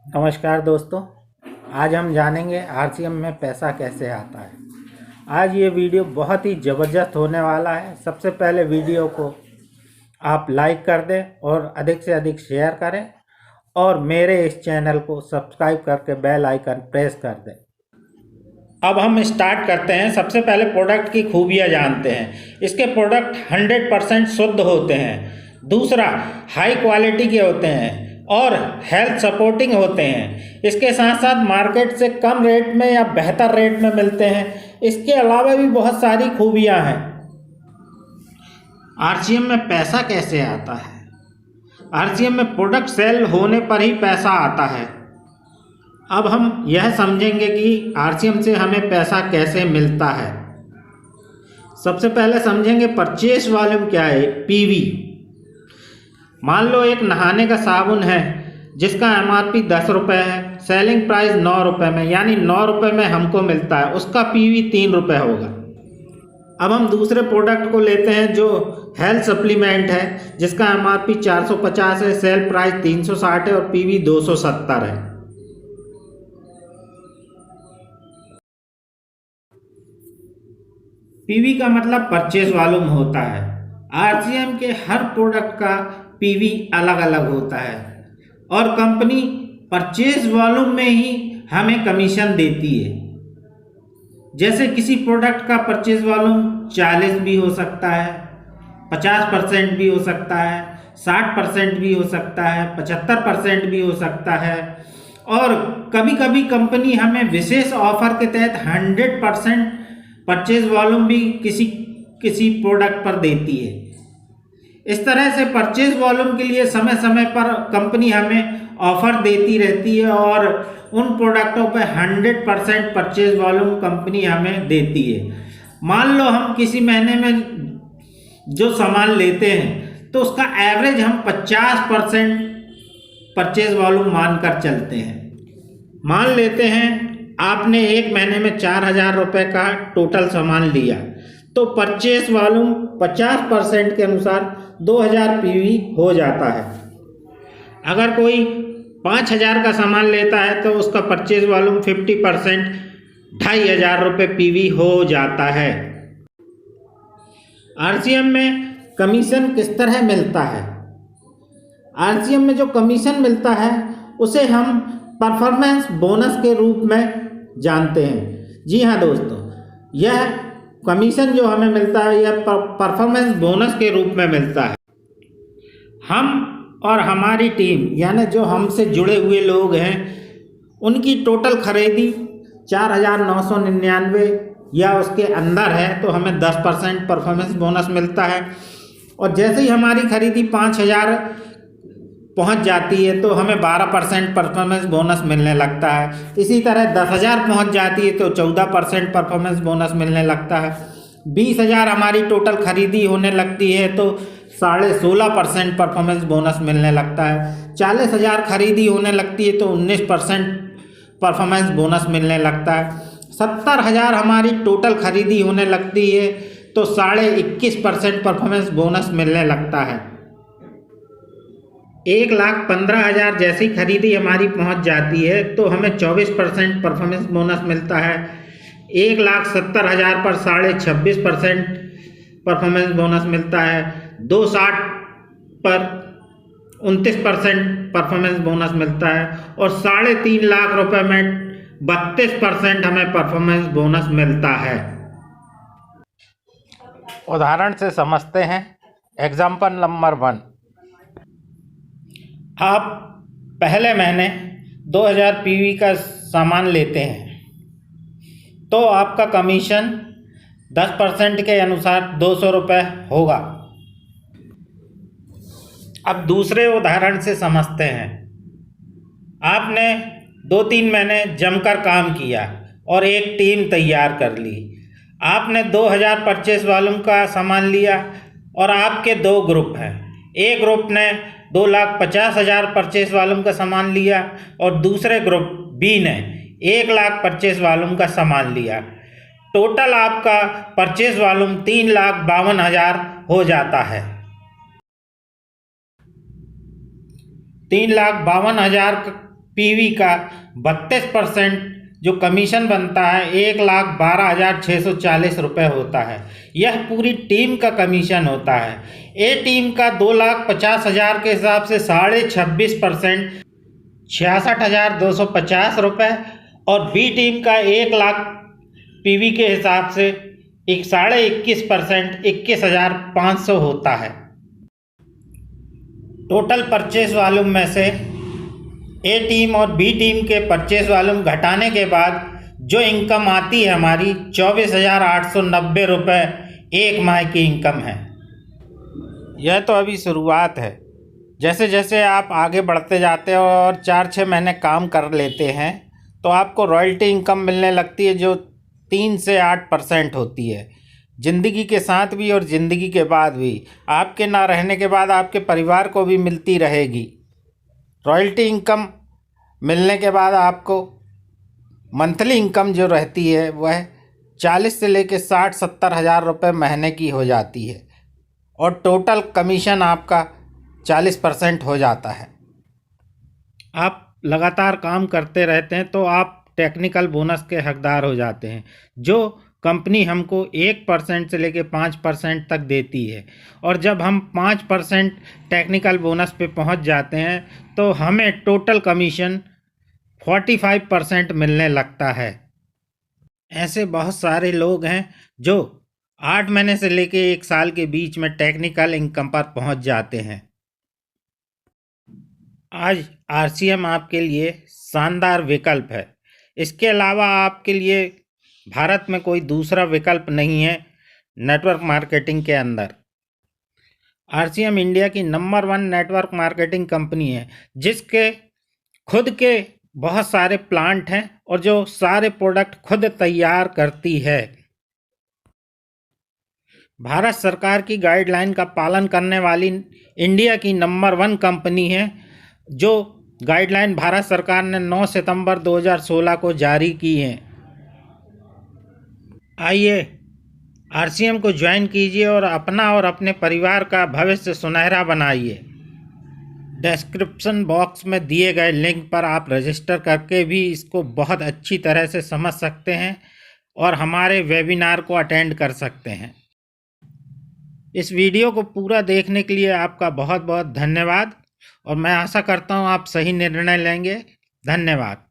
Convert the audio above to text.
नमस्कार दोस्तों, आज हम जानेंगे आरसीएम में पैसा कैसे आता है। आज ये वीडियो बहुत ही ज़बरदस्त होने वाला है। सबसे पहले वीडियो को आप लाइक कर दें और अधिक से अधिक शेयर करें और मेरे इस चैनल को सब्सक्राइब करके बेल आइकन प्रेस कर दें। अब हम स्टार्ट करते हैं। सबसे पहले प्रोडक्ट की खूबियाँ जानते हैं। इसके प्रोडक्ट 100% शुद्ध होते हैं। दूसरा, हाई क्वालिटी के होते हैं और हेल्थ सपोर्टिंग होते हैं। इसके साथ साथ मार्केट से कम रेट में या बेहतर रेट में मिलते हैं। इसके अलावा भी बहुत सारी खूबियाँ हैं। आरसीएम में पैसा कैसे आता है? आरसीएम में प्रोडक्ट सेल होने पर ही पैसा आता है। अब हम यह समझेंगे कि आरसीएम से हमें पैसा कैसे मिलता है। सबसे पहले समझेंगे परचेस वॉल्यूम क्या है, पीवी। मान लो एक नहाने का साबुन है जिसका एमआरपी 10 रुपये है, सेलिंग प्राइस 9 रुपये में, यानी 9 रुपये में हमको मिलता है। उसका पीवी 3 रुपये होगा। अब हम दूसरे प्रोडक्ट को लेते हैं जो हेल्थ सप्लीमेंट है, जिसका एमआरपी 450 है, सेल प्राइस 360 है और पीवी 270 है। पीवी का मतलब परचेज वॉल्यूम होता है। आरसीएम के हर प्रोडक्ट का पीवी अलग अलग होता है और कंपनी परचेज वॉल्यूम में ही हमें कमीशन देती है। जैसे किसी प्रोडक्ट का परचेज वॉल्यूम 40 भी हो सकता है, 50% भी हो सकता है, 60% भी हो सकता है, 75% भी हो सकता है और कभी कभी कंपनी हमें विशेष ऑफर के तहत 100% परचेज वॉल्यूम भी किसी प्रोडक्ट पर देती है। इस तरह से परचेज वॉल्यूम के लिए समय समय पर कंपनी हमें ऑफर देती रहती है और उन प्रोडक्टों पर 100% परचेज वॉल्यूम कंपनी हमें देती है। मान लो हम किसी महीने में जो सामान लेते हैं तो उसका एवरेज हम 50% परचेज वॉल्यूम मानकर चलते हैं। मान लेते हैं आपने एक महीने में 4,000 रुपये का टोटल सामान लिया तो परचेज वॉल्यूम 50% के अनुसार 2,000 पीवी हो जाता है। अगर कोई 5,000 का सामान लेता है तो उसका परचेज वॉल्यूम 50% 2,500 रुपये पीवी हो जाता है। आरसीएम में कमीशन किस तरह मिलता है? आरसीएम में जो कमीशन मिलता है उसे हम परफॉर्मेंस बोनस के रूप में जानते हैं। जी हाँ दोस्तों, यह कमीशन जो हमें मिलता है यह परफॉर्मेंस बोनस के रूप में मिलता है। हम और हमारी टीम यानी जो हमसे जुड़े हुए लोग हैं उनकी टोटल खरीदी 4,999 या उसके अंदर है तो हमें 10% परफॉर्मेंस बोनस मिलता है और जैसे ही हमारी खरीदी 5,000 पहुंच जाती है तो हमें 12% परफॉर्मेंस बोनस मिलने लगता है। इसी तरह 10,000 पहुंच जाती है तो 14% परफॉर्मेंस बोनस मिलने लगता है। 20,000 हमारी टोटल खरीदी होने लगती है तो 16.5% परफॉर्मेंस बोनस मिलने लगता है। 40,000 खरीदी होने लगती है तो 19% परफॉर्मेंस बोनस मिलने लगता है। 70,000 हमारी टोटल खरीदी होने लगती है तो 21.5% परफॉर्मेंस बोनस मिलने लगता है। 1,15,000 जैसी खरीदी हमारी पहुंच जाती है तो हमें 24% परफॉर्मेंस बोनस मिलता है। 1,70,000 पर 26.5% परफॉर्मेंस बोनस मिलता है। 2,60 पर 29% परफॉर्मेंस बोनस मिलता है और 3.5 लाख रुपए में 32% हमें परफॉर्मेंस बोनस मिलता है। उदाहरण से समझते हैं। एग्जाम्पल नंबर 1, आप पहले महीने 2,000 पीवी का सामान लेते हैं तो आपका कमीशन 10% के अनुसार 200 रुपये होगा। अब दूसरे उदाहरण से समझते हैं। आपने 2-3 महीने जमकर काम किया और एक टीम तैयार कर ली। आपने 2,000 परचेस वॉल्यूम का सामान लिया और आपके 2 ग्रुप हैं। एक ग्रुप ने 2,50,000 परचेस वॉल्यूम का सामान लिया और दूसरे ग्रुप बी ने 1 लाख परचेस वॉल्यूम का सामान लिया। टोटल आपका परचेस वॉल्यूम 3,52,000 हो जाता है। 3,52,000 पीवी का 32% जो कमीशन बनता है 1,12,640 रुपये होता है। यह पूरी टीम का कमीशन होता है। ए टीम का 2,50,000 के हिसाब से 26.5% 66,250 रुपये और बी टीम का 1,00,000 पीवी के हिसाब से 21.5% 21,500 होता है। टोटल परचेज वॉल्यूम में से ए टीम और बी टीम के परचेज वॉल्यूम घटाने के बाद जो इनकम आती है हमारी 24,890 रुपये एक माह की इनकम है। यह तो अभी शुरुआत है। जैसे जैसे आप आगे बढ़ते जाते हो और 4-6 महीने काम कर लेते हैं तो आपको रॉयल्टी इनकम मिलने लगती है जो 3 से 8% होती है। ज़िंदगी के साथ भी और ज़िंदगी के बाद भी, आपके ना रहने के बाद आपके परिवार को भी मिलती रहेगी। रॉयल्टी इनकम मिलने के बाद आपको मंथली इनकम जो रहती है वह 40 से लेकर 60-70 हज़ार रुपये महीने की हो जाती है और टोटल कमीशन आपका 40% हो जाता है। आप लगातार काम करते रहते हैं तो आप टेक्निकल बोनस के हकदार हो जाते हैं जो कंपनी हमको 1% से लेकर 5% तक देती है। और जब हम 5% टेक्निकल बोनस पे पहुंच जाते हैं तो हमें टोटल कमीशन 45% मिलने लगता है। ऐसे बहुत सारे लोग हैं जो 8 महीने से लेकर 1 साल के बीच में टेक्निकल इनकम पर पहुंच जाते हैं। आज आरसीएम आपके लिए शानदार विकल्प है। इसके अलावा आपके लिए भारत में कोई दूसरा विकल्प नहीं है नेटवर्क मार्केटिंग के अंदर। आरसीएम इंडिया की नंबर 1 नेटवर्क मार्केटिंग कंपनी है जिसके खुद के बहुत सारे प्लांट हैं और जो सारे प्रोडक्ट खुद तैयार करती है। भारत सरकार की गाइडलाइन का पालन करने वाली इंडिया की नंबर 1 कंपनी है जो गाइडलाइन भारत सरकार ने 9 सितंबर 2016 को जारी की है। आइए आरसीएम को ज्वाइन कीजिए और अपना और अपने परिवार का भविष्य सुनहरा बनाइए। डिस्क्रिप्शन बॉक्स में दिए गए लिंक पर आप रजिस्टर करके भी इसको बहुत अच्छी तरह से समझ सकते हैं और हमारे वेबिनार को अटेंड कर सकते हैं। इस वीडियो को पूरा देखने के लिए आपका बहुत बहुत धन्यवाद और मैं आशा करता हूँ आप सही निर्णय लेंगे। धन्यवाद।